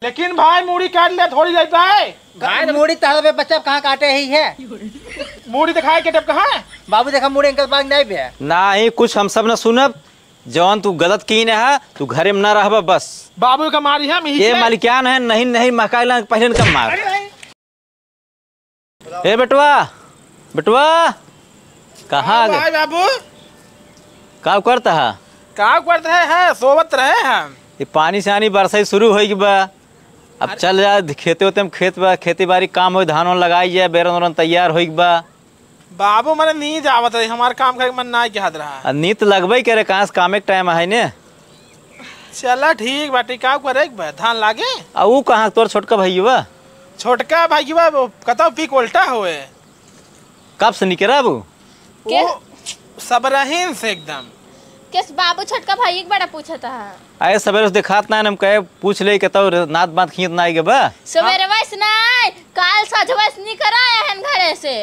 लेकिन भाई मूड़ी काट ले थोड़ी देर भाई। मूड़ी तारा पे बच्चा कहाँ काटे ही है। मूड़ी दिखाए के कहाँ है बाबू देखा मूड़ी अंकल बाग नहीं पे नहीं कुछ हम सब न सुनब जवान तू गलत की न है तू घरे में न रह बस। बाबू का मारी है ये मालिकान है नहीं नहीं मकाई पहले कम मार। ए बेटवा बेटवा कहाँ भाई बाबू का करता है का करते है सोवत रहे हम। ये पानी से आनी बरसाई शुरू हो बा अब चल जा खेते होते में खेत बा खेती बाड़ी काम हो धान लगाई जाए बेरन उरन तैयार हो बा। बाबू मैंने नींद आवत रही हमारे काम का मन ना कहत रहा। नींद लगबे करे कहाँ से काम के टाइम है ने। चला ठीक बाटी का करे धान लागे वो कहाँ तोर छोटका भैया छोटका भैया कतो पीक उल्टा हुए कब से निकला वो सब रहीन से एकदम किस बाबू छोटका भाई एक बड़ा पूछा था आए सवेरे दिखात ना हम कहे पूछ ले के तो नात बात खींच ना आएगा बा सवेरे वैस नहीं काल सजवैस नहीं कराया है घरे से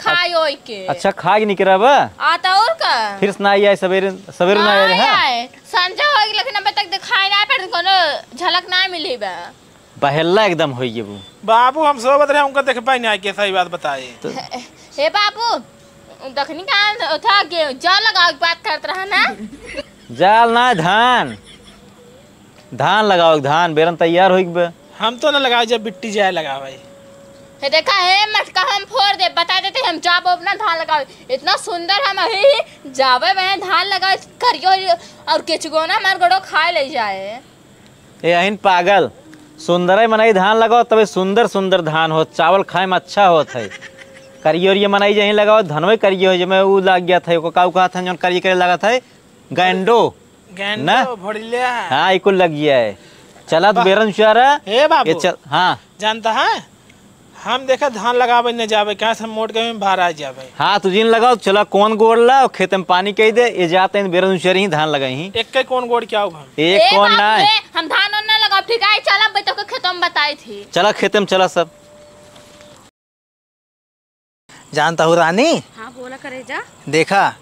खाई ओई के। अच्छा खा के निकला बा आता और का फिर ना आए सवेरे सवेरे ना आए हां संजय होगी लेकिन अबे तक दिखाई ना पड़ कोनो झलक ना मिली बा बहेला एकदम होई वो। बाबू हम सोबत रहे उनका देख पाई नहीं के सही बात बताए हे बाबू दखनी का था के जाल लगा के बात करत रहा ना जाल ना धान धान लगाओ धान बेरन तैयार हो गए हम तो ना लगाओ जब बिट्टी जाए लगावे हे देखा है मटका हम फोड़ दे बता देते हम जाब अपना धान लगाओ इतना सुंदर हम ही जावे में धान लगा करियो और केचगोना मार गड़ो खा ले जाए। ए अहिन पागल सुंदर मनाई धान लगाओ तबे सुंदर सुंदर धान हो चावल खाए में अच्छा होता है करियो ये मनाई जहीं लगाओ धनवे करियो जो मैं वो लग गया था का कहा था जो करिए करे लगा था गैंडो गैंडो भड़िया हाँ इको लग गया है चला तो बेरन चारा हे बाबू चल हाँ जानता है हम देखा धान लगावे न जावे कहाँ से मोट के बाहर आ जावे। हाँ तुझे लगाओ चला कौन गोड़ ला खेत में पानी कही दे ये जाते हैं बेरन चार ही धान लगाई ही एक के कौन गोड़ क्या होगा एक कौन ना हम धान न लगा ठीक है चला बेटो के खेत में बताई थी चला खेत में चला सब जानता हूँ रानी। हाँ बोला करे जा देखा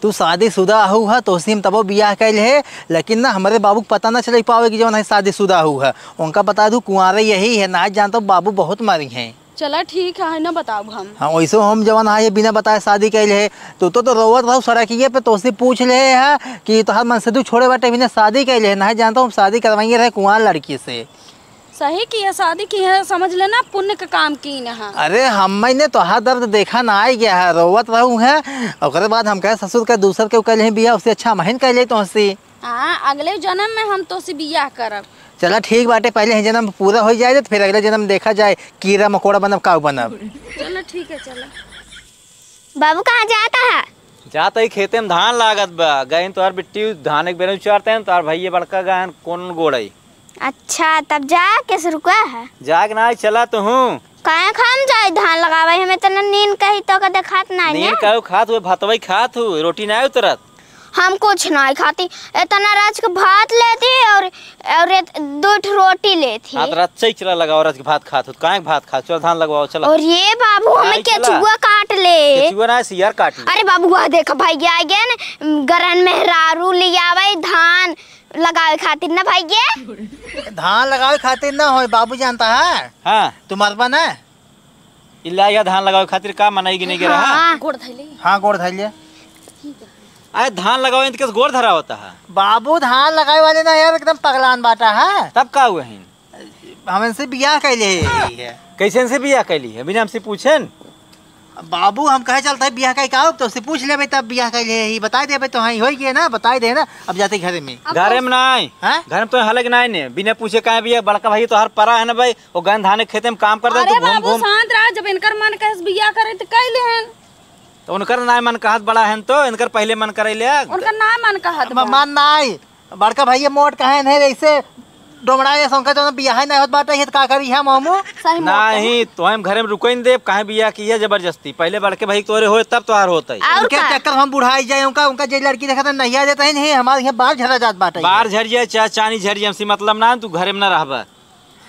तू शादीशुदा हुआ तो उसी में तबो बियाह कैल है लेकिन ना हमारे बाबू को पता ना चल पावे कि जब शादीशुदा हुआ उनका बता दूँ कुंवारे यही है ना जानता हूँ बाबू बहुत मारी हैं। चला ठीक है ना बताओ हम। हाँ वैसे हम जवान है बिना बताए शादी कैल है तो रोवत रहो सड़किए पे तो पूछ ले है कि तोहर मन से तू छोड़े बाटे बिना शादी कैल है ना जानता हूँ शादी करवाइए रहे कुंवार लड़की से। सही की है शादी की है समझ लेना पुण्य का काम की न। अरे हमने तोहार दर्द देखा ना आई गया है रोवत रहूँ है और बाद हम कहे ससुर का दूसर के कल बिया उससे अच्छा महन कह ले तो हंसी। हाँ अगले जन्म में हम तो से बियाह करब। चला ठीक बाटे पहले जन्म पूरा हो जाए तो फिर अगले जन्म देखा जाए कीड़ा मकोड़ा बनब काऊ बनब। चलो ठीक है चलो। बाबू कहाँ जाता है जाता ही खेते में धान लागत बा गए तोहर बिट्टी धान एक बेर उचारते हैं तोहर भैया बड़का गहन कौन गोड़ई। अच्छा तब जा कैसे रुका है जाग ना चला तो हूँ काहे खाम जाए धान लगावे हमें तो नींद कही तो का देखात ना नींद कहू खात हुए भातवई खात हूँ रोटी ना उतरत हम कुछ नहीं खाती इतना राज के भात लेती और 2 रोटी लेती। हाथ रात से चला लगाओ रात के भात खात हो काहे भात खा चल धान लगवाओ चला। और ये बाबू हमें केचुआ काट ले केचुआ ना सियार काट ले। अरे बाबू वह देखा भाई आ गया ना गरन मेहरारू ले आवे धान लगावे खातिर ना भाई धान लगावे खातिर ना हो बाबू जानता है। हाँ तुम्हारे बन है इला या धान लगावे खातिर का मनाई कि नहीं गिरा हाँ। गोड़ धैले। हाँ गोड़ धैले अरे धान लगावे तो कैसे गोड़ धरा होता है बाबू धान लगाए वाले ना यार एकदम पगलान बाटा है तब का हुए हैं हमसे बियाह कैले है। कैसे से बियाह कैली है बिना हमसे पूछे बाबू हम कहे चलता है बियाह का तो उससे पूछ ले तब बियाह कैले ही बता दे तो हाँ हो गया ना बता दे ना अब जाते घर में नहीं घर में तो हलक नहीं ने बिना पूछे कहे बिया बड़का भाई तो हर परा है ना भाई वो गन धाने खेते में काम कर दे तो घूम घूम शांत रह जब इनकर मन कहे बियाह करे तो कैले हैं तो उनकर ना मन कहत बड़ा है तो इनकर पहले मन करे ले उनका ना मन कहत मन नहीं बड़का भाई मोट कहे नहीं ऐसे डोमड़ा ये संकट तो बियाह नहीं होत बाटे ये का करी है मामू नहीं तो हम घर में रुको नहीं दे काहे बियाह की है जबरदस्ती पहले बड़के भाई तोरे होए तब तोहार होता है उनके चक्कर हम बुढ़ाई जाए उनका जे लड़की देखा तो नहीं आ जाता है नहीं हमारे यहाँ बाहर झरा जात बाटे बाहर झर जाए चाहे चानी झर जाए हमसे मतलब ना तू घरे में ना रहबा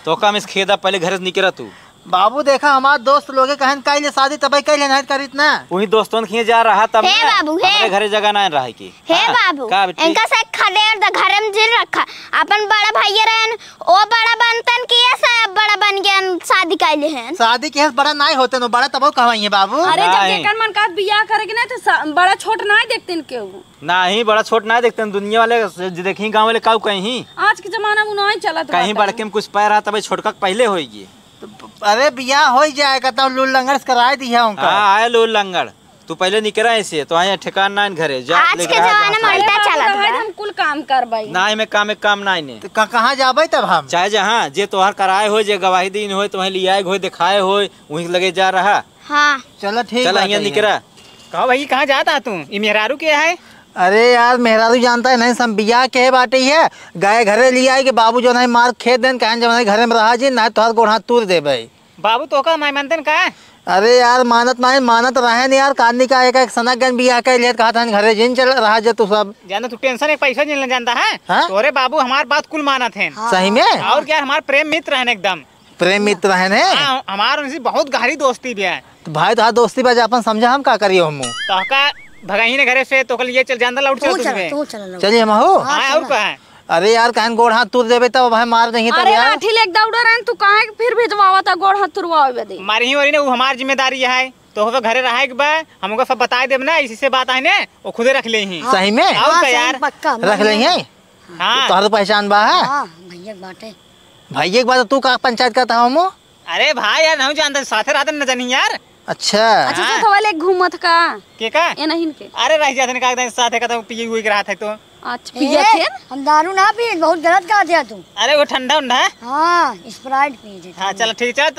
तो कम इस खेदा पहले घर से निकल तू बाबू देखा हमार दोस्त लोग कहन कइले शादी तब कइले नहीं करित ना। वही दोस्तों के जा रहा तब हे बाबू, हे। हमारे घरे जगह ना रहे की। हे हाँ, बाबू, का बेटी? इनका से खदेड़ द घर में जिल रखा। अपन बड़ा भैया रहन, ओ बड़ा बनतन किए से बड़ा बन गया शादी कइले हैं। शादी के बड़ा नहीं होते नो बड़ा तब कहवाइए बाबू। अरे जब नहीं। जेकर मन का बियाह करेगे ना तो बड़ा छोट नहीं देखते केहू। ना ही बड़ा छोट ना देखते दुनिया वाले देखी गाँव वाले काऊ कहीं आज के जमाना में नहीं चलत कहीं बड़के में कुछ पैर रहा तब छोटका पहले होगी। अरे बियाह हो जाएगा तब लूल लंगर से कराए दिया उनका। हाँ आए लो लंगड़ तू पहले निकला ऐसे तो आया ठिकान ना घरे जा। आज के जमाने में उल्टा चलत बा। हम कुल काम करबाई। ना ही में काम ना ने तो कहाँ जाबे तब हम? चाहे जहाँ जे तोहर कराए हो जे गवाही दिन हो तुम्हें लियाए हो दिखाए हो वहीं लगे जा रहा। हाँ चलो ठीक चल यहाँ निकला। कहो भाई कहाँ जाता तू? ये मेहरारू क्या है? अरे यार मेहरारू जानता है नहीं सब बियाह के बाटे ही है गाय घरे ले आए कि बाबू जो नहीं मार खेत देन कहन जब नहीं घरे में रहा जी ना तोहर गोड़ हाथ तूर दे भाई। बाबू तो का मानतन का? अरे यार मानत नहीं मानत रहे नहीं यार कादनी का एक सनक गन बियाह के लिए कहा था घरे जिन चल रहा जे तू सब जाना तू टेंशन एक पैसा नहीं जानता है। हाँ? तोरे बाबू हमार बात कुल मानत है। सही में और क्या हमार प्रेम मित्र है एकदम। प्रेम मित्र है ने हाँ, हमार उनसे बहुत गहरी दोस्ती भी है। तो भाई तो दोस्ती बाजा अपन समझा हम का करियो हम तो का भगाई ने घरे से तो कल ये चल जानता लौट चल चलिए हम हो। हाँ और का है? अरे यार कहन गोड़ हाथ तूर देबे तब भाई मार नहीं तब अरे यार। लाठी लेके दौड़ा रहन तू काहे फिर भिजवावा था गोड़ हाथ तुरवावे दे। मारी ही वरी ने वो हमार जिम्मेदारी है तो हो घरे रहा के बा हमको सब बता देब ना इसी से बात है ने वो खुदे रख ले ही। सही में और का यार? रख लेंगे हाँ तोहर पहचान बा है भाई एक बात तू का पंचायत का था हम। अरे भाई यार नहीं जानते साथे रहते न जानी यार। अच्छा अच्छा से थवा ले घूमत का के का? ये नहीं के। अरे रह जाते ने का साथे का तो पिए हुई रहा था तो। अच्छा पिया थे हम दारू ना पी बहुत गलत कहा थे तू। अरे वो ठंडा उंडा है। हाँ स्प्राइट पी थे। हाँ चलो ठीक चल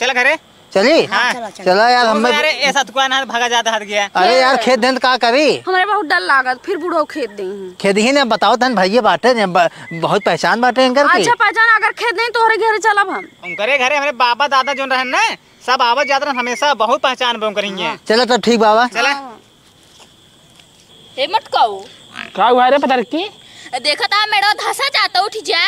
चल घरे। चली हाँ चला यार हम अरे ऐसा तो ना भागा जाता हाथ गया। अरे यार खेत देन का करी हमारे बहुत डर लागत फिर बूढ़ो खेत दे हैं। खेत ही ने बताओ तन भैया बाटे ने बहुत पहचान बाटे इनकर की। अच्छा पहचान अगर खेत नहीं तोहरे घर चलब हम। उनकरे घरे हमारे बाबा दादा जो रहन ना सब आवत जाते रहन हमेशा बहुत पहचान बम करेंगे। चलो तो ठीक बाबा चला हे मत कहो का हुआ रे पता की देखा था मेरा धसा जाता उठ जा।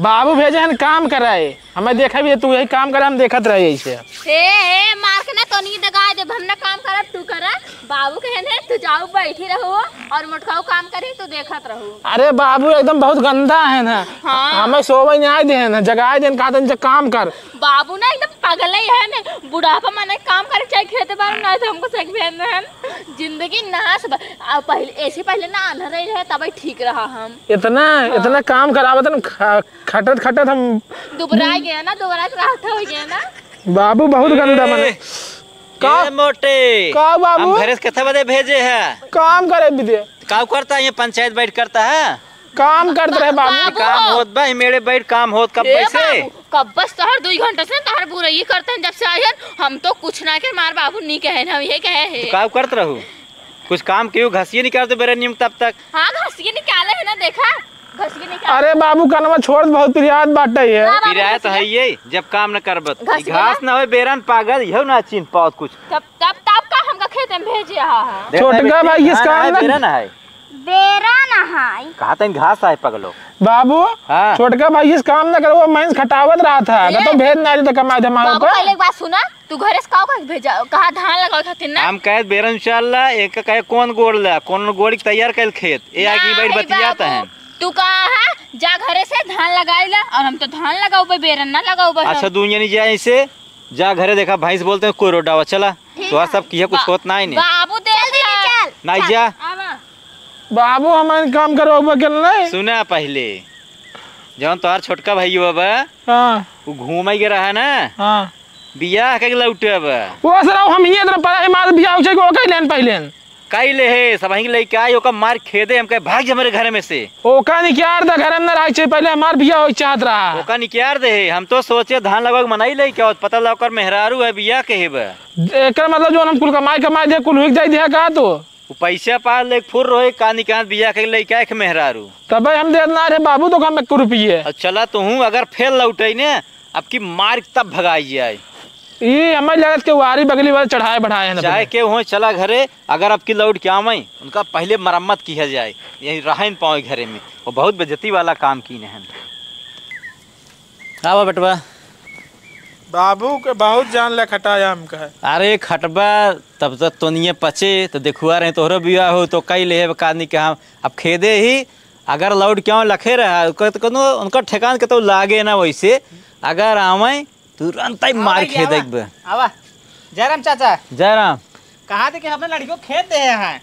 बाबू भेजे हन काम कराए हमें देखा भी तू यही काम करे हम देखत रहे ऐसे। हे मार के ना तो नहीं दगा दे हमने काम करब तू करा। बाबू कहने तू जाओ बैठी रहो और मोटकाऊ काम करी तू देखत रहो। अरे बाबू एकदम बहुत गंदा है ना। हाँ। हमें सोवे नहीं आए दे ना जगाए देन का दिन काम कर। बाबू ना एकदम पागल ही है ना बुढ़ापा माने काम करे चाहे खेते बार ना तो हमको सक भेन हम जिंदगी नाश पहले ऐसे पहले ना आंधर रहे तब ठीक रहा हम। इतना काम करावत न खटत हम दुबरा गया ना दोबारा राहत हो गया ना। बाबू बहुत गंदा मने का मोटे का बाबू हम घरे से कथा बदे भेजे है काम करे भी दे का करता है ये पंचायत बैठ करता है काम करते रहे बाबू। काम होत बा मेरे बैठ काम होत कब पैसे कब बस तहर 2 घंटे से तहर बुराई करते हैं जब से आए हम तो कुछ ना के मार बाबू नहीं कहे हम ये कहे है। का करत रहू कुछ काम क्यों घसिए नहीं करते बेरे नियम तब तक। हाँ घसिए निकाले है ना देखा घसिए निकाले। अरे बाबू कनमा छोड़ बहुत प्रियात बाटे है किराया तो है ये जब काम न करबत घसिए घास न होए बेरन पागल यहो ना चिन पाओ कुछ। तब का हमका खेत में भेज रहा है। छोटका भाई इस काम ना बेरन है बेरा ना है कहा था घास आए पगलो। बाबू हाँ। छोटका भाई इस काम ना करो वो मैं खटावत रहा था ये। तो भेज ना तो कमाए धमाओ बाबू को। पहले एक बात सुना तू घरे से का भेजा कहा धान लगाओ खातिर ना। हम कहे बेरन इंशाल्लाह एक कहे कौन गोड़ ला कौन गोड़ी तैयार कर खेत ए आगे बैठ नहीं बतियाता है। बाबू, तू कहा है जा घरे से धान लगाई ला और हम तो धान लगाओ बेरन ना लगाओ। अच्छा दुनिया नहीं जाए ऐसे जा घरे देखा भैंस बोलते हैं कोई रोडावा चला तो सब किया कुछ होत ना ही बाबू देख चल नहीं जा बाबू हमारे काम करो बगल नहीं सुना पहले जब तोहार छोटका भाई बाबा हाँ वो घूम के रहा ना हाँ बियाह के लौटे बा वो सर हम ये तरह पता है मार बियाह उछे को कई लेन पहले कई ले है सब ही लेके आई ओका मार खेदे हम कहे भाग जा हमारे घर में से ओका नहीं क्या था घर में ना रहे पहले हमार बियाह हो चाहत रहा ओका निक्यार दे हम तो सोचे धान लगा मनाई ले क्या पता लगा मेहरारू है बियाह के बा एक मतलब जो हम कुल कमाई दे कुल हुई जाई दिया का तो वो पैसा पा ले फुर रोए का निकाल बियाह के ले क्या मेहरारू तब हम देना रे बाबू तो कम 1 रुपये अब चला तो हूँ अगर फेल लौटे ने अब की मार तब भगाई जाए ये हमारी लगत के वारी बगली वाले चढ़ाए बढ़ाए हैं चाहे के हो चला घरे अगर अब की लौट के आवे उनका पहले मरम्मत किया जाए यही रह न पाओ घरे में वो बहुत बेइज्जती वाला काम की है। आवा बटवा बाबू के बहुत जान ले खटाया हमका है। अरे खटबा तब तक तो नहीं पचे तो देखुआ रहे तोहरो बिया हो तो कई ले आदमी के हम अब खेदे ही अगर लौट क्यों लखे रहा उनका ठेकान के तो लागे ना वैसे अगर आवे तुरंत ही मार खेद आवा जयराम चाचा जयराम कहाँ थे कि अपने लड़की को खेत दे हैं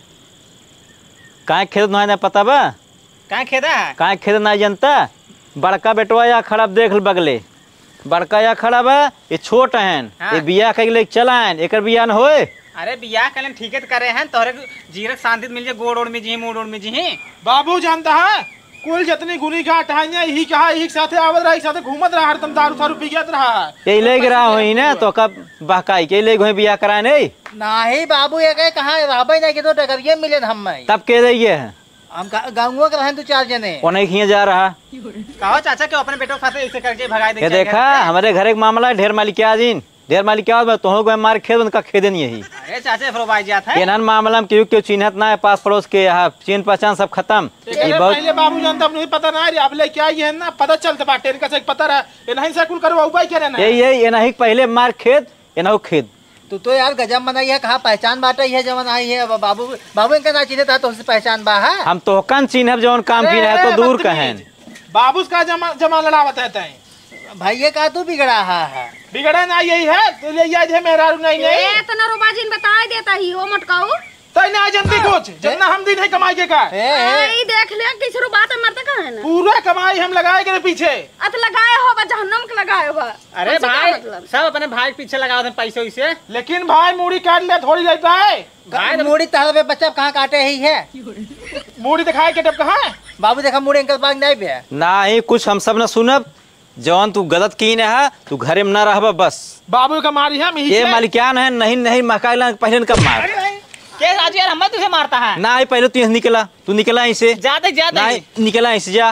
कहाँ खेद ना पता बा कहाँ खेदा है कहाँ खेद ना जनता बड़का बेटवा या खड़ा देख ल बगले बड़का या खड़ा बा ये छोट हैं हाँ। ये बिया के लिए चला है एक बिया न होए अरे बियाह कल ठीक है करे हैं तोहरे जीरक शांति मिल जाए गोड़ ओड़ में जी मूड ओड़ में जी बाबू जानता है कुल जितनी गुनी घाट है यही कहा यही साथे आवत रहा साथे घूमत रहा हरदम दारू थारू पी गया रहा यही ले रहा हुई ना तो कब बहकाई के ले गए बिया कराए नहीं नहीं बाबू ये कहे कहाँ रहबे नहीं के तो डगरिये मिले हम तब कह रही है हम गाँव के रहें दो चार जने वो नहीं खिए जा रहा कहो चाचा क्यों अपने बेटों के साथ ऐसे करके भगाए ये देखा हमारे घर एक मामला है ढेर मालिकिया जिन ढेर मालिकिया तो को मार खेद उनका खेदे नहीं यही अरे चाचा फरोबाई जात है ये नन मामला में क्यों चिन्हत ना है पास पड़ोस के यहाँ चीन पहचान सब खत्म ये बहुत पहले बाबू जानता अब नहीं पता ना अब ले क्या ये है ना पता चलता बाटे इनका से पता रहा ये नहीं से कुल करवा उपाय क्या रहना यही ये नहीं पहले मार खेद ये ना खेद तो यार गजब मनाई है कहा पहचान बाटा है जवन आई है बाबू बाबू इनका ना चिन्ह था तो उससे पहचान बा है हम तो कन चिन्ह जौन काम की है तो दूर कहें बाबू का जमा लड़ावत है भाई ये कहा तू बिगड़ा है बिगड़ा ना यही है तो ले याद है मेरा नहीं नहीं इतना रुबाजिन बता देता ही वो मटकाऊ तय ना जनती कुछ जितना हम दिन है कमाई के का ई देख ले किस बात मरता कहां है ना पूरा कमाई हम लगाए के पीछे अत लगाए हो बा जहन्नम के लगाए हो अरे भाई सब अपने भाई के पीछे लगाओ थे पैसे वैसे लेकिन भाई मूड़ी काट ले थोड़ी रहता है मूड़ी तारा पे बच्चा कहाँ काटे ही है मूड़ी दिखाए के टप कहाँ बाबू देखा मूड़ी अंकल बाग नहीं पे ना ही कुछ हम सब न सुनब जौन तू गलत की न है तू घरे में न रह बस बाबू का मारी है ये मालिकान है नहीं मकाइला पहले का मार क्या राजू यार हमें तुझे मारता है ना पहले तू निकला तू निकला इसे ज्यादा ज्यादा निकला इसे जा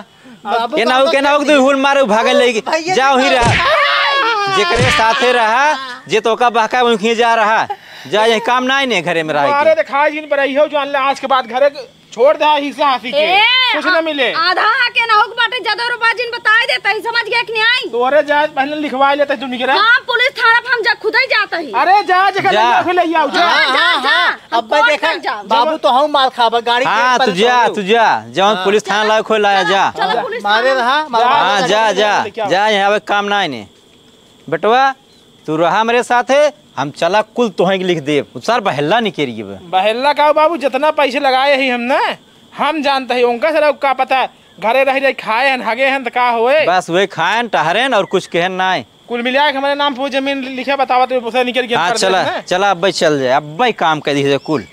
ये ना हो तू हुल मारे भागे लेगी जाओ ही रहा जेकरे साथे रहा जे तो का बहका वहीं जा रहा जा यही काम ना ने घरे में रहा अरे दिखाई जिन पर रही हो जान ले आज के बाद घरे छोड़ दे ही से हाथी के कुछ न मिले आधा के ना होक बाटे ज्यादा रुबाजिन बता देता ही समझ गया कि नहीं आई तोरे जाए पहले लिखवा लेते तू निकल हां पुलिस थाना पे हम जा खुद ही जाता ही अरे जा जगह ले आओ जा अब देखा बाबू तो हम मार खाबा गाड़ी हां तू जा जौन पुलिस थाना ला खोल लाया जा मारे रहा हां जा यहां काम ना ने बेटवा तू रहा मेरे साथ है हम चला कुल तोहें लिख दे सर बहल्ला नहीं करिए बहल्ला का बाबू जितना पैसे लगाए ही हमने हम जानते हैं उनका सर का पता घरे रह रही खाए हैं हगे हैं तो का हुए बस वही खाएं टहरें और कुछ कहन ना कुल मिला के हमारे नाम पर जमीन लिखे बतावत निकल गया चला अब चल जाए अब काम कर दी कुल